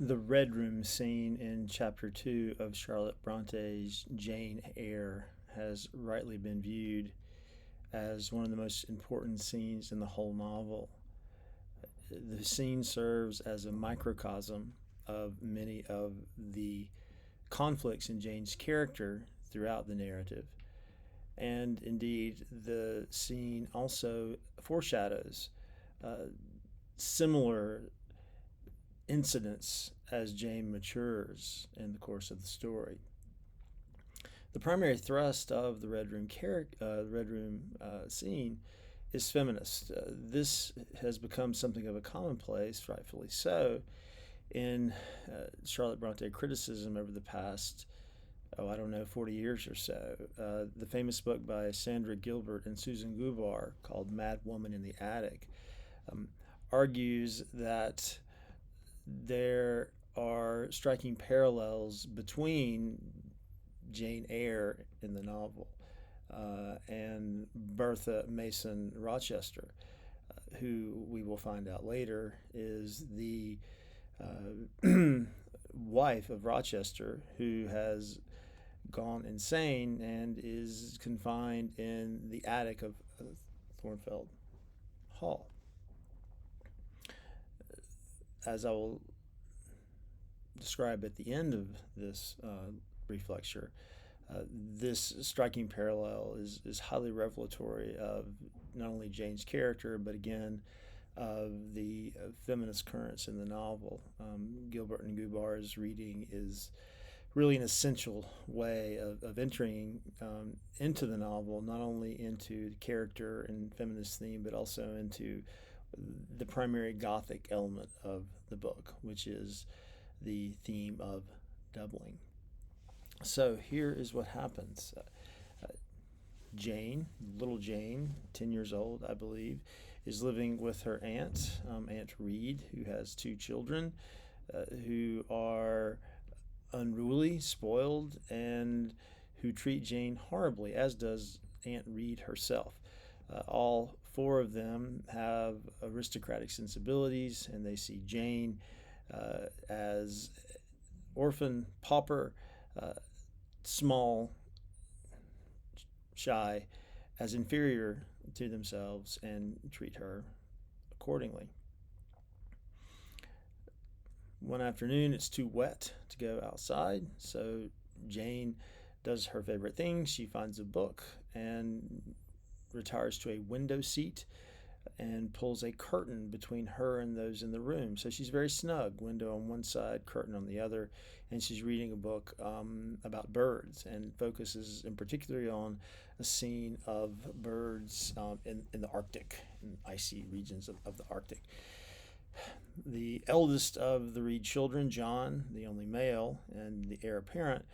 The Red Room scene in Chapter 2 of Charlotte Bronte's Jane Eyre has rightly been viewed as one of the most important scenes in the whole novel. The scene serves as a microcosm of many of the conflicts in Jane's character throughout the narrative. And indeed, the scene also foreshadows uh, similar incidents as Jane matures in the course of the story. The primary thrust of the Red Room scene is feminist. This has become something of a commonplace, rightfully so, in Charlotte Bronte criticism over the past, I don't know, 40 years or so. The famous book by Sandra Gilbert and Susan Gubar called Mad Woman in the Attic um, argues that there are striking parallels between Jane Eyre in the novel and Bertha Mason Rochester, who we will find out later is the wife of Rochester, who has gone insane and is confined in the attic of Thornfeld Hall. As I will describe at the end of this brief lecture, this striking parallel is highly revelatory of not only Jane's character, but again, of the feminist currents in the novel. Gilbert and Gubar's reading is really an essential way of entering into the novel, not only into the character and feminist theme, but also into the primary Gothic element of the book, which is the theme of doubling. So here is what happens. Jane, little Jane, 10 years old, I believe, is living with her aunt, Aunt Reed, who has two children who are unruly, spoiled, and who treat Jane horribly, as does Aunt Reed herself. All four of them have aristocratic sensibilities, and they see Jane as orphan, pauper, uh, small, shy, as inferior to themselves, and treat her accordingly. One afternoon, it's too wet to go outside, so Jane does her favorite thing. She finds a book and retires to a window seat and pulls a curtain between her and those in the room. So she's very snug, window on one side, curtain on the other, and she's reading a book about birds and focuses in particular on a scene of birds in the Arctic, in icy regions of the Arctic. The eldest of the Reed children, John, the only male and the heir apparent,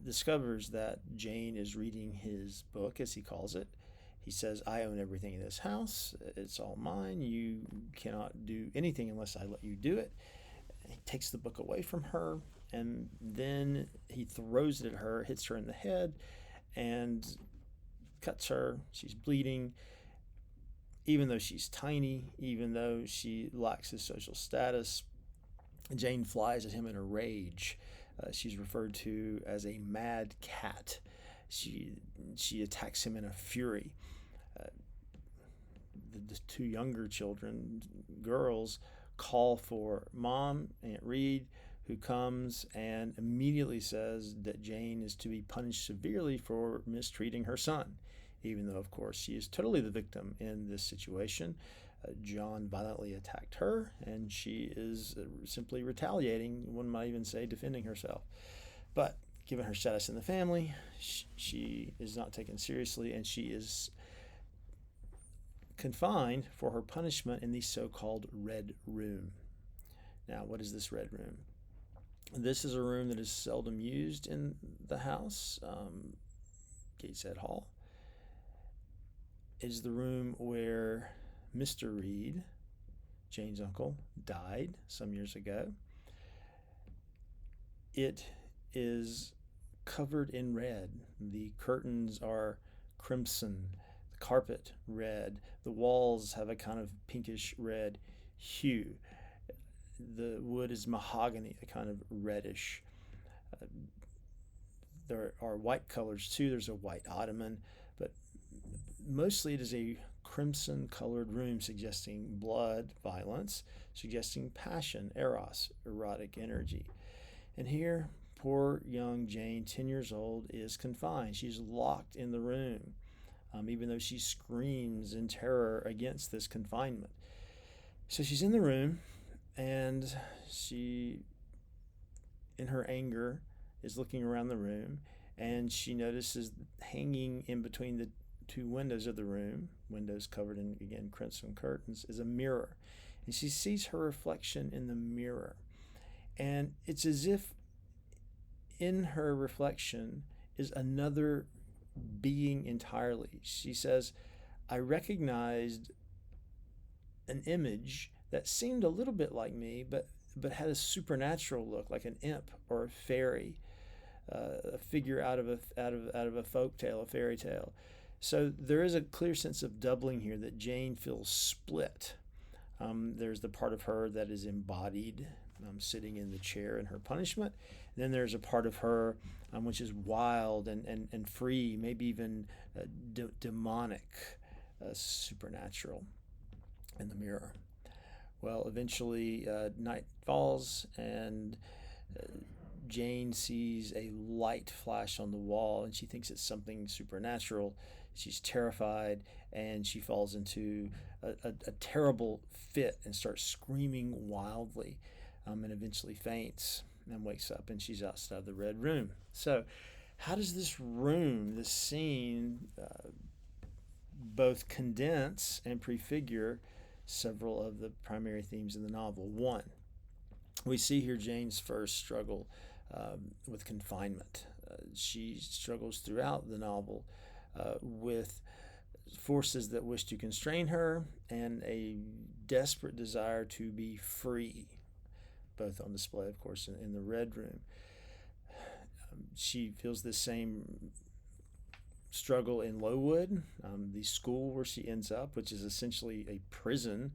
discovers that Jane is reading his book, as he calls it. He says, I own everything in this house. It's all mine. You cannot do anything unless I let you do it. He takes the book away from her, and then he throws it at her, hits her in the head, and cuts her. She's bleeding. Even though she's tiny, even though she lacks his social status, Jane flies at him in a rage. She's referred to as a mad cat. She she attacks him in a fury. Uh, the two younger children, girls, call for Mom, Aunt Reed, who comes and immediately says that Jane is to be punished severely for mistreating her son, even though, of course, she is totally the victim in this situation. John violently attacked her, and she is simply retaliating, one might even say defending herself. But given her status in the family, she is not taken seriously, and she is confined for her punishment in the so-called Red Room. Now, what is this Red Room? This is a room that is seldom used in the house, Gateshead Hall. It is the room where Mr. Reed, Jane's uncle, died some years ago. It is covered in red. The curtains are crimson, the carpet red, the walls have a kind of pinkish red hue. The wood is mahogany, a kind of reddish. Uh, there are white colors too. There's a white ottoman, but mostly it is a crimson colored room suggesting blood, violence, suggesting passion, eros, erotic energy. And here, poor young Jane, 10 years old, is confined. She's locked in the room, even though she screams in terror against this confinement. So she's in the room, and she, in her anger, is looking around the room, and she notices hanging in between the two windows of the room, windows covered in, again, crimson curtains, is a mirror. And she sees her reflection in the mirror. And it's as if in her reflection is another being entirely. She says, I recognized an image that seemed a little bit like me, but had a supernatural look, like an imp or a fairy, a figure out of a folk tale, a fairy tale. So there is a clear sense of doubling here, that Jane feels split. There's the part of her that is embodied, sitting in the chair in her punishment. And then there's a part of her which is wild and free, maybe even demonic, supernatural, in the mirror. Well, eventually night falls, and Jane sees a light flash on the wall, and she thinks it's something supernatural. She's terrified, and she falls into a terrible fit and starts screaming wildly, and eventually faints and wakes up, and she's outside of the red room. So how does this room, this scene, both condense and prefigure several of the primary themes in the novel? One, we see here Jane's first struggle with confinement. She struggles throughout the novel with forces that wish to constrain her and a desperate desire to be free, both on display, of course, in the red room. She feels the same struggle in Lowood, the school where she ends up, which is essentially a prison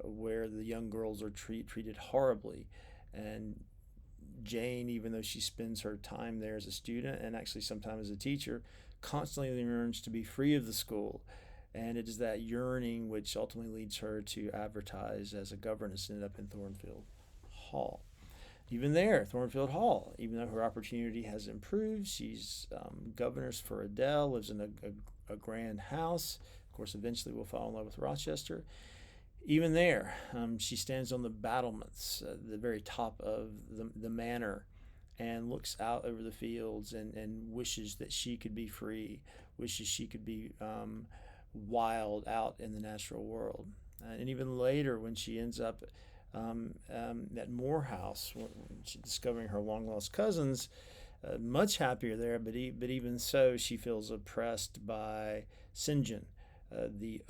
where the young girls are treated horribly. And Jane, even though she spends her time there as a student and actually sometimes as a teacher, constantly yearns to be free of the school. And it is that yearning which ultimately leads her to advertise as a governess and end up in Thornfield Hall. Even there, Thornfield Hall, even though her opportunity has improved, she's governess for Adele, lives in a grand house. Of course, eventually will fall in love with Rochester. Even there, she stands on the battlements, the very top of the manor, and looks out over the fields and wishes that she could be free, wishes she could be wild out in the natural world. And even later, when she ends up at Moore House, she's discovering her long-lost cousins, much happier there, but even so, she feels oppressed by St. John, the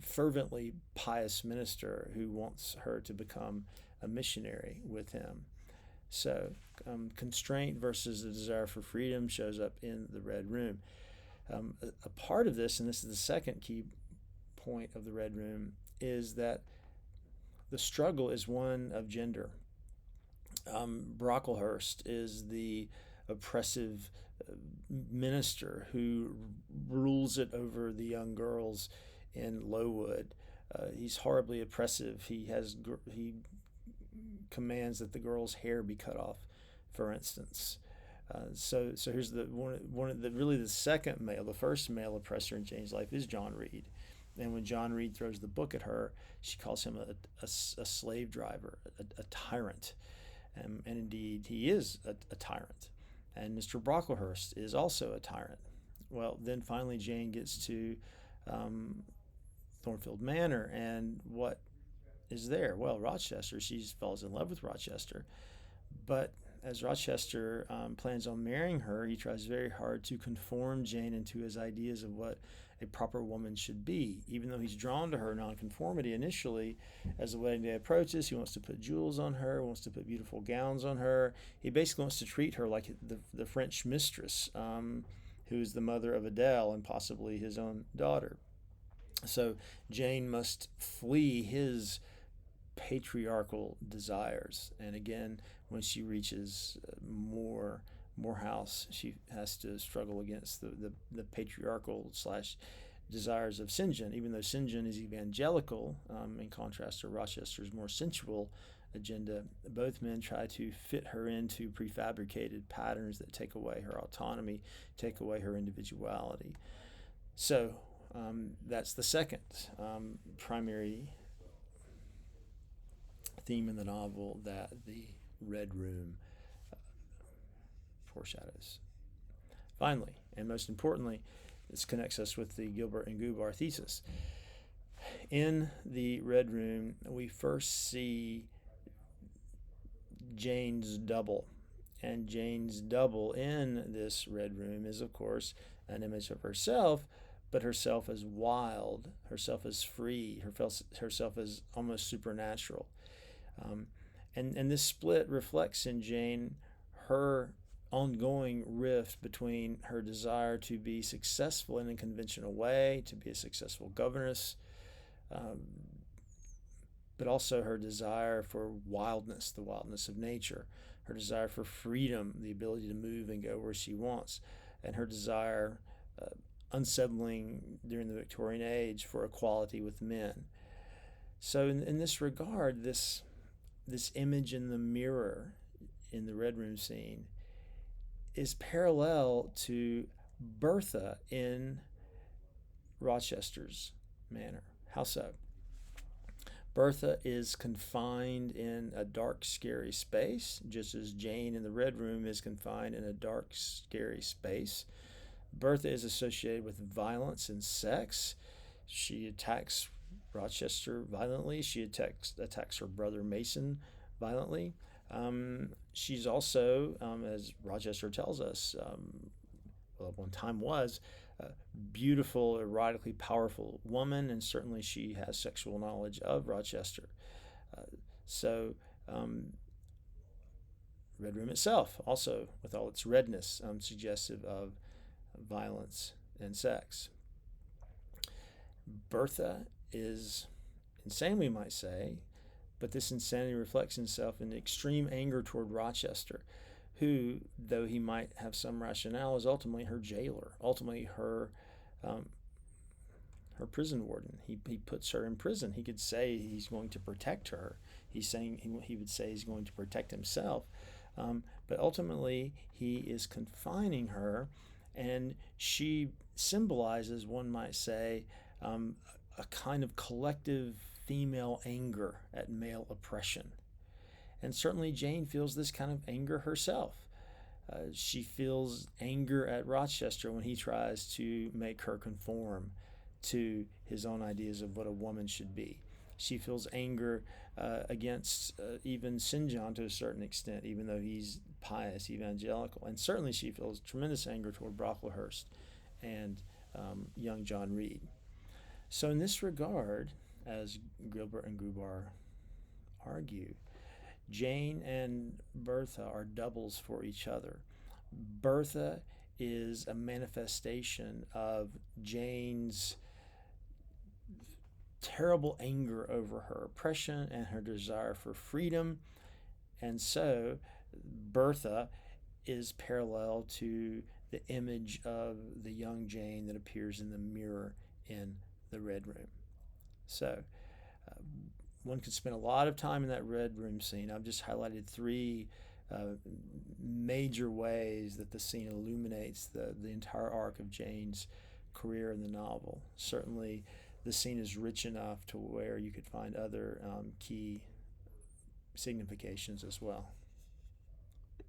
fervently pious minister who wants her to become a missionary with him. So constraint versus the desire for freedom shows up in the red room. A part of this, and this is the second key point of the red room, is that the struggle is one of gender. Brocklehurst is the oppressive minister who rules it over the young girls in Lowood. He's horribly oppressive. He commands that the girl's hair be cut off, for instance. So here's the second male. The first male oppressor in Jane's life is John Reed. And when John Reed throws the book at her, she calls him a slave driver, a tyrant. And indeed, he is a tyrant. And Mr. Brocklehurst is also a tyrant. Well, then finally Jane gets to Thornfield Manor, and what is there? Well, Rochester. She falls in love with Rochester. But as Rochester plans on marrying her, he tries very hard to conform Jane into his ideas of what a proper woman should be. Even though he's drawn to her nonconformity initially, as the wedding day approaches, he wants to put jewels on her, wants to put beautiful gowns on her. He basically wants to treat her like the French mistress, who is the mother of Adele and possibly his own daughter. So Jane must flee his patriarchal desires. And again, when she reaches Morehouse, she has to struggle against the patriarchal slash desires of St. John, even though St. John is evangelical, in contrast to Rochester's more sensual agenda. Both men try to fit her into prefabricated patterns that take away her autonomy, take away her individuality. So that's the second primary theme in the novel that the Red Room foreshadows. Finally, and most importantly, this connects us with the Gilbert and Gubar thesis. In the Red Room, we first see Jane's double. And Jane's double in this Red Room is, of course, an image of herself, but herself as wild, herself as free, herself as almost supernatural. And this split reflects in Jane her ongoing rift between her desire to be successful in a conventional way, to be a successful governess, but also her desire for wildness, the wildness of nature, her desire for freedom, the ability to move and go where she wants, and her desire, unsettling during the Victorian age, for equality with men. So in this regard, this image in the mirror in the Red Room scene is parallel to Bertha in Rochester's manner. How so? Bertha is confined in a dark, scary space, just as Jane in the Red Room is confined in a dark, scary space. Bertha is associated with violence and sex. She attacks Rochester violently. She attacks her brother Mason violently. She's also, as Rochester tells us, well, at one time was, a beautiful, erotically powerful woman, and certainly she has sexual knowledge of Rochester. Red Room itself, also with all its redness, suggestive of violence and sex. Bertha is insane, we might say, but this insanity reflects itself in extreme anger toward Rochester, who, though he might have some rationale, is ultimately her jailer, ultimately her prison warden. He puts her in prison. He could say he's going to protect her. He would say he's going to protect himself, but ultimately he is confining her, and she symbolizes, one might say, a kind of collective female anger at male oppression. And certainly Jane feels this kind of anger herself. She feels anger at Rochester when he tries to make her conform to his own ideas of what a woman should be. She feels anger against even St. John to a certain extent, even though he's pious, evangelical. And certainly she feels tremendous anger toward Brocklehurst and young John Reed. So in this regard, as Gilbert and Gubar argue, Jane and Bertha are doubles for each other. Bertha is a manifestation of Jane's terrible anger over her oppression and her desire for freedom, and so Bertha is parallel to the image of the young Jane that appears in the mirror in the Red Room. So one could spend a lot of time in that Red Room scene. I've just highlighted three major ways that the scene illuminates the entire arc of Jane's career in the novel. Certainly the scene is rich enough to where you could find other key significations as well.